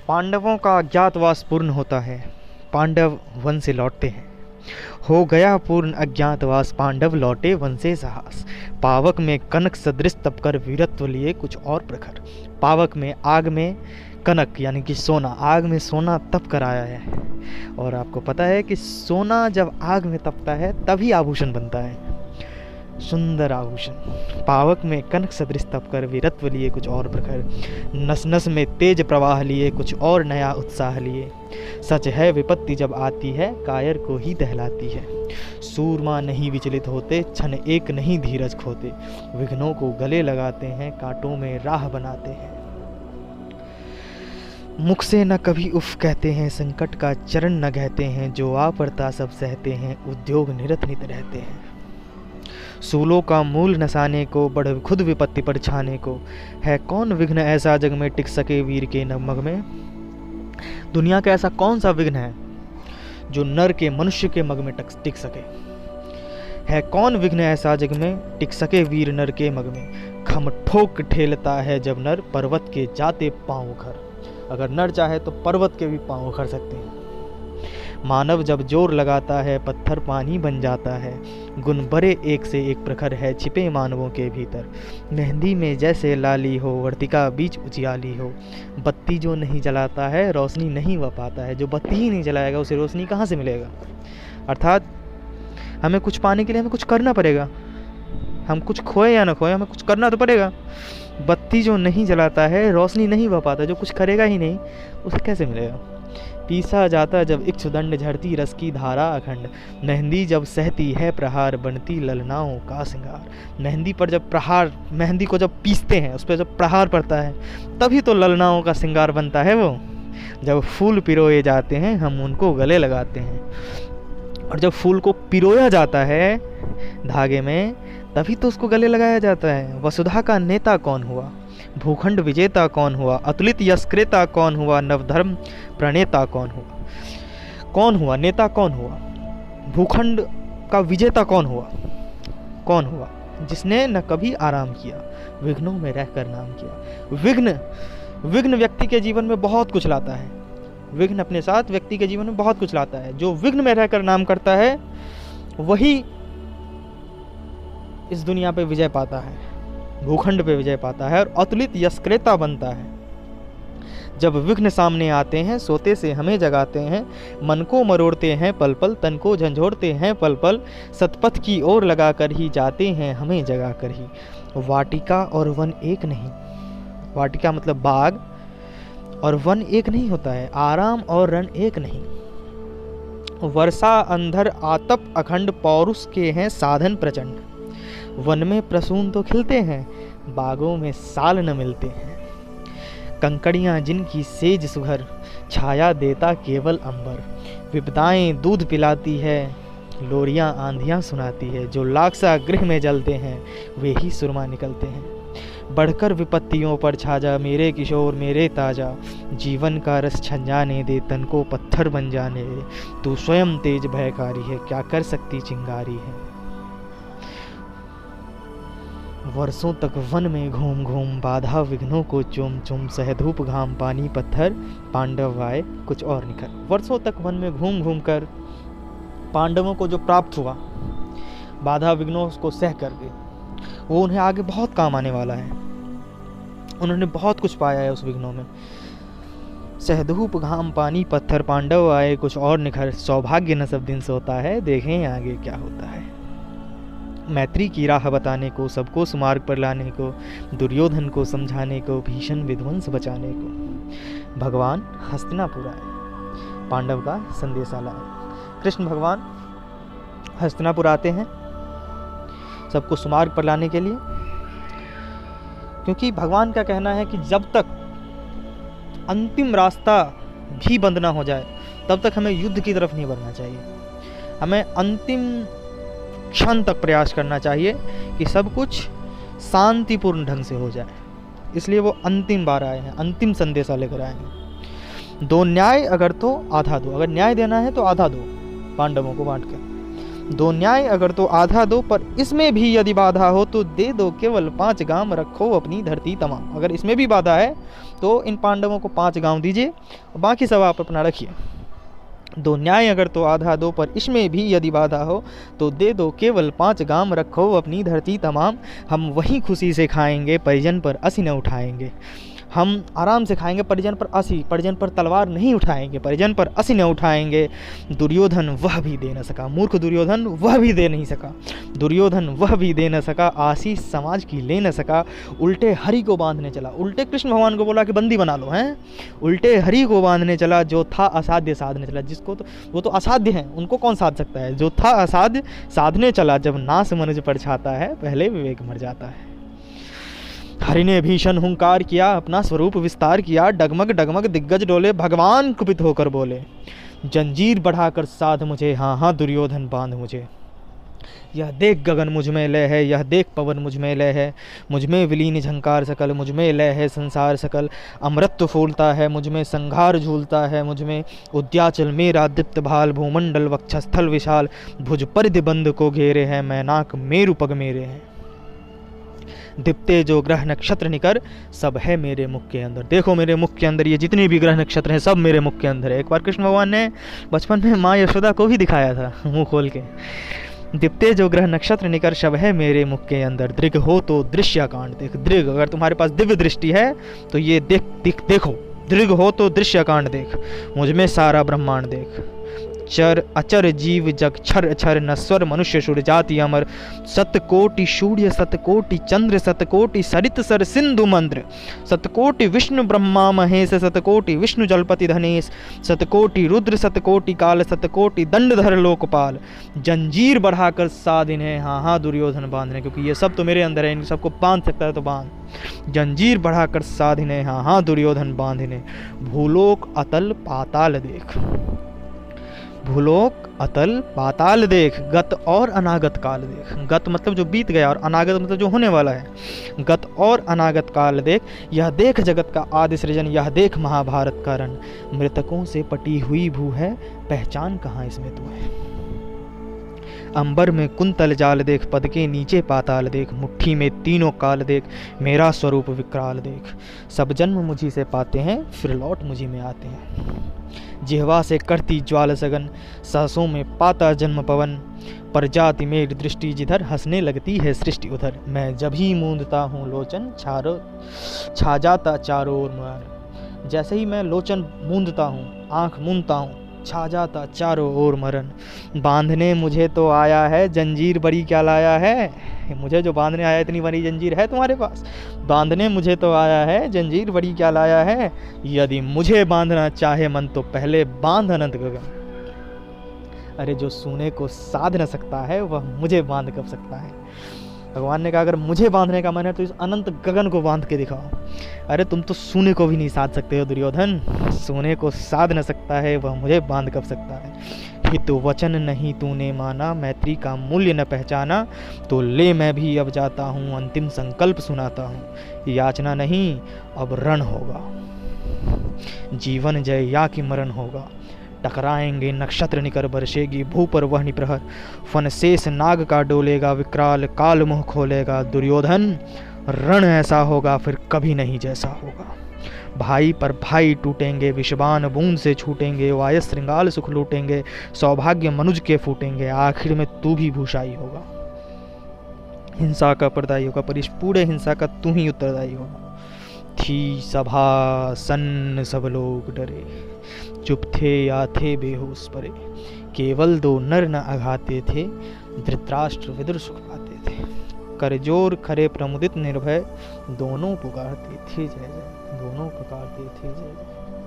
पांडवों का अज्ञातवास पूर्ण होता है, पांडव वन से लौटते हैं। हो गया पूर्ण अज्ञातवास, पांडव लौटे वन से साहस। पावक में कनक सदृश तप कर वीरत्व लिए कुछ और प्रखर। पावक में आग में कनक यानी कि सोना, आग में सोना तप कर आया है। और आपको पता है कि सोना जब आग में तपता है तभी आभूषण बनता है, सुंदर आभूषण। पावक में कनक सदृश तप कर वीरत्व लिए कुछ और प्रखर। नस नस में तेज प्रवाह लिए कुछ और नया उत्साह लिए। सच है विपत्ति जब आती है कायर को ही दहलाती है। सूरमा नहीं विचलित होते, क्षण एक नहीं धीरज खोते। विघ्नों को गले लगाते हैं, कांटों में राह बनाते हैं। मुख से न कभी उफ कहते हैं, संकट का चरण न कहते हैं। जो आ पड़ता सब सहते हैं, उद्योग निरत नित रहते हैं। सूलों का मूल नसाने को, बढ़ खुद विपत्ति पर छाने को। है कौन विघ्न ऐसा जग में टिक सके वीर के नमग में। दुनिया का ऐसा कौन सा विघ्न है जो नर के मनुष्य के मग में टिक सके। है कौन विघ्न ऐसा जग में टिक सके वीर नर के मग में। खम ठोक ठेलता है जब नर, पर्वत के जाते पांव उखर। अगर नर चाहे तो पर्वत के भी पांव उखड़ सकते हैं। मानव जब जोर लगाता है, पत्थर पानी बन जाता है। गुण बड़े एक से एक प्रखर है, छिपे मानवों के भीतर। मेहंदी में जैसे लाली हो, वर्तिका बीच उजियाली हो। बत्ती जो नहीं जलाता है, रोशनी नहीं वह पाता है। जो बत्ती ही नहीं जलाएगा उसे रोशनी कहाँ से मिलेगा। अर्थात हमें कुछ पाने के लिए हमें कुछ करना पड़ेगा। हम कुछ खोए या ना खोए, हमें कुछ करना तो पड़ेगा। बत्ती जो नहीं जलाता है, रोशनी नहीं वह पाता, जो कुछ करेगा ही नहीं, उसे कैसे मिलेगा। पीसा जाता जब इक्षुदंड, झड़ती रस की धारा अखंड। मेहंदी जब सहती है प्रहार, बनती ललनाओं का श्रृंगार। मेहंदी पर जब प्रहार, मेहंदी को जब पीसते हैं, उस पर जब प्रहार पड़ता है, तभी तो ललनाओं का श्रृंगार बनता है। वो जब फूल पिरोए जाते हैं, हम उनको गले लगाते हैं। और जब फूल को पिरोया जाता है धागे में, तभी तो उसको गले लगाया जाता है। वसुधा का नेता कौन हुआ, भूखंड विजेता कौन हुआ। अतुलित यशक्रेता कौन हुआ, नवधर्म प्रणेता कौन हुआ। कौन हुआ नेता, कौन हुआ भूखंड का विजेता, कौन हुआ। कौन हुआ जिसने न कभी आराम किया, विघ्नों में रहकर नाम किया। विघ्न व्यक्ति के जीवन में बहुत कुछ लाता है। विघ्न अपने साथ व्यक्ति के जीवन में बहुत कुछ लाता है। जो विघ्न में रहकर नाम करता है वही इस दुनिया पे विजय पाता है, भूखंड पे विजय पाता है और अतुलित यशक्रेता बनता है। जब विघ्न सामने आते हैं, सोते से हमें जगाते हैं। मन को मरोड़ते हैं पल पल, तन को झंझोड़ते हैं पल पल। सतपथ की ओर लगाकर ही जाते हैं हमें जगाकर ही। वाटिका और वन एक नहीं, वाटिका मतलब बाग, और वन एक नहीं होता है। आराम और रण एक नहीं। वर्षा अंधर आतप अखंड, पौरुष के हैं साधन प्रचंड। वन में प्रसून तो खिलते हैं, बागों में साल न मिलते हैं। कंकड़ियाँ जिनकी सेज सुघर, छाया देता केवल अंबर। विपदाएं दूध पिलाती है, लोरियां आंधियां सुनाती है। जो लाक्सा गृह में जलते हैं, वे ही सुरमा निकलते हैं। बढ़कर विपत्तियों पर छाजा, मेरे किशोर मेरे ताजा। जीवन का रस छंजाने दे, तन को पत्थर बन जाने दे। तू स्वयं तेज भयकारी है, क्या कर सकती चिंगारी है। वर्षों तक वन में घूम घूम, बाधा विघ्नों को चुम चुम। सह धूप घाम पानी पत्थर, पांडव आए कुछ और निखर। वर्षों तक वन में घूम घूम कर पांडवों को जो प्राप्त हुआ, बाधा विघ्नों को सह करके, वो उन्हें आगे बहुत काम आने वाला है। उन्होंने बहुत कुछ पाया है उस विघ्नों में। सह धूप घाम पानी पत्थर, पांडव आए कुछ और निखर। सौभाग्य न सब दिन सोता है, देखें आगे क्या होता है। मैत्री की राह बताने को, सबको सुमार्ग पर लाने को। दुर्योधन को समझाने को, भीषण विध्वंस बचाने को। भगवान हस्तिनापुर आए, पांडव का संदेशा लाए। कृष्ण भगवान हस्तिनापुर आते हैं सबको सुमार्ग पर लाने के लिए, क्योंकि भगवान का कहना है कि जब तक अंतिम रास्ता भी बंद ना हो जाए तब तक हमें युद्ध की तरफ नहीं बढ़ना चाहिए। हमें अंतिम क्षण तक प्रयास करना चाहिए कि सब कुछ शांतिपूर्ण ढंग से हो जाए। इसलिए वो अंतिम बार आए हैं, अंतिम संदेशा लेकर आए हैं। दो न्याय अगर तो आधा दो, अगर न्याय देना है तो आधा दो पांडवों को बांट कर। दो न्याय अगर तो आधा दो, पर इसमें भी यदि बाधा हो तो दे दो केवल 5 गांव, रखो अपनी धरती तमाम। अगर इसमें भी बाधा है तो इन पांडवों को 5 गांव दीजिए, बाकी सब आप अपना रखिए। दो न्याय अगर तो आधा दो, पर इसमें भी यदि बाधा हो तो दे दो केवल 5 गांव, रखो अपनी धरती तमाम। हम वहीं खुशी से खाएंगे, परिजन पर असी न उठाएंगे। हम आराम से खाएंगे, परिजन पर असी, परिजन पर तलवार नहीं उठाएंगे, परिजन पर असी न उठाएंगे। दुर्योधन वह भी दे न सका, मूर्ख दुर्योधन वह भी दे नहीं सका, दुर्योधन वह भी दे न सका, आशीष समाज की ले न सका। उल्टे हरि को बांधने चला, उल्टे कृष्ण भगवान को बोला कि बंदी बना लो, हैं, उल्टे हरि को बांधने चला। जो था असाध्य साधने चला, जिसको तो वो तो असाध्य हैं, उनको कौन साध सकता है। जो था असाध्य साधने चला, जब नास मनुज पर छाता है, पहले विवेक मर जाता है। हरि ने भीषण हुंकार किया, अपना स्वरूप विस्तार किया, डगमग डगमग दिग्गज डोले, भगवान कुपित होकर बोले, जंजीर बढ़ाकर साध मुझे, हाँ हाँ दुर्योधन बांध मुझे। यह देख गगन मुझ में लय है, यह देख पवन मुझ में लय है, मुझ में विलीन झंकार सकल, मुझ में लय है संसार सकल। अमृत फूलता है मुझ में, संघार झूलता है मुझ में, उद्याचल मेरा दीप्त भाल, भूमंडल वक्षस्थल विशाल, भुज परिधि बंद को घेरे हैं, मैनाक मेरु पग मेरे हैं। दीप्ते जो ग्रह नक्षत्र निकर, सब है मेरे मुख के अंदर। देखो मेरे मुख के अंदर ये जितने भी ग्रह नक्षत्र हैं, सब मेरे मुख के अंदर है। एक बार कृष्ण भगवान ने बचपन में माँ यशोदा को भी दिखाया था मुंह खोल के। दीप्ते जो ग्रह नक्षत्र निकर, सब है मेरे मुख के अंदर। दृग हो तो दृश्य कांड देख, दृग अगर तुम्हारे पास दिव्य दृष्टि है तो ये देखो, दृग हो तो दृश्य कांड देख, मुझ में सारा ब्रह्मांड देख। चर अचर जीव जग क्षर अक्षर, नश्वर मनुष्य सुर जाति अमर। सतकोटि सूर्य सतकोटि चंद्र, सतकोटि सरित सर सिंधु मंद्र, सतकोटि विष्णु ब्रह्मा महेश, सतकोटि विष्णु जलपति धनेश, सतकोटि रुद्र सतकोटि काल, सतकोटि दंडधर लोकपाल। जंजीर बढ़ाकर साध इन्हें, हाँ हाँ दुर्योधन बांधने, क्योंकि ये सब तो मेरे अंदर है, इन सबको बांध सकता है तो बांध। जंजीर बढ़ाकर साध इन्हें, हाँ हाँ दुर्योधन बांध इन्हें। भूलोक अतल पाताल देख, भूलोक अतल पाताल देख, गत और अनागत काल देख। गत मतलब जो बीत गया, और अनागत मतलब जो होने वाला है। गत और अनागत काल देख, यह देख जगत का आदि सृजन, यह देख महाभारत का रण। मृतकों से पटी हुई भू है, पहचान कहाँ इसमें तू है। अंबर में कुंतल जाल देख, पद के नीचे पाताल देख, मुट्ठी में तीनों काल देख, मेरा स्वरूप विकराल देख। सब जन्म मुझी से पाते हैं, फिर लौट मुझी में आते हैं। जिह्वा से करती ज्वाल सगन, सहसों में पाता जन्म पवन। पर जाति मेरी दृष्टि जिधर, हंसने लगती है सृष्टि उधर। मैं जब ही मूंदता हूँ लोचन, छा जाता चारों ओर मरण। जैसे ही मैं लोचन मूंदता हूँ, आँख मूंदता हूँ, छा जाता चारों ओर मरण। बांधने मुझे तो आया है, जंजीर बड़ी क्या लाया है। मुझे जो बांधने आया, इतनी बड़ी जंजीर है तुम्हारे पास। बांधने मुझे तो आया है, जंजीर बड़ी क्या लाया है। यदि मुझे बांधना चाहे मन, तो पहले बांध अनंत गगन। अरे जो सोने को साध न सकता है, वह मुझे बांध कब सकता है। भगवान ने कहा अगर मुझे बांधने का मन है तो इस अनंत गगन को बांध के दिखाओ। अरे तुम तो सोने को भी नहीं साध सकते हो दुर्योधन, सोने को साध न सकता है, वह मुझे बांध कब सकता है। हित वचन नहीं तूने माना, मैत्री का मूल्य न पहचाना, तो ले मैं भी अब जाता हूँ, अंतिम संकल्प सुनाता हूँ। याचना नहीं अब रण होगा, जीवन जय या कि मरण होगा। टकराएंगे नक्षत्र निकर, बरसेगी भू पर वह निप्रहर। फन शेष नाग का डोलेगा, विकराल काल मुँह खोलेगा। दुर्योधन रण ऐसा होगा, फिर कभी नहीं जैसा होगा। भाई पर भाई टूटेंगे, विषबान बूंद से छूटेंगे। वायस श्रृंगाल सुख लूटेंगे, सौभाग्य मनुज के फूटेंगे। आखिर में तू भी भूषाई होगा, हिंसा का प्रदायी होगा, पर इस पूरे हिंसा का तू ही उत्तरदायी होगा। थी सभा सन्न सब लोग डरे, चुप थे या थे बेहोश परे। केवल दो नर न अघाते थे, धृतराष्ट्र विदुर सुख पाते थे। करजोर खरे प्रमुदित निर्भय, दोनों पुकारते थे जय जय, दोनों पुकारते थे जय जय।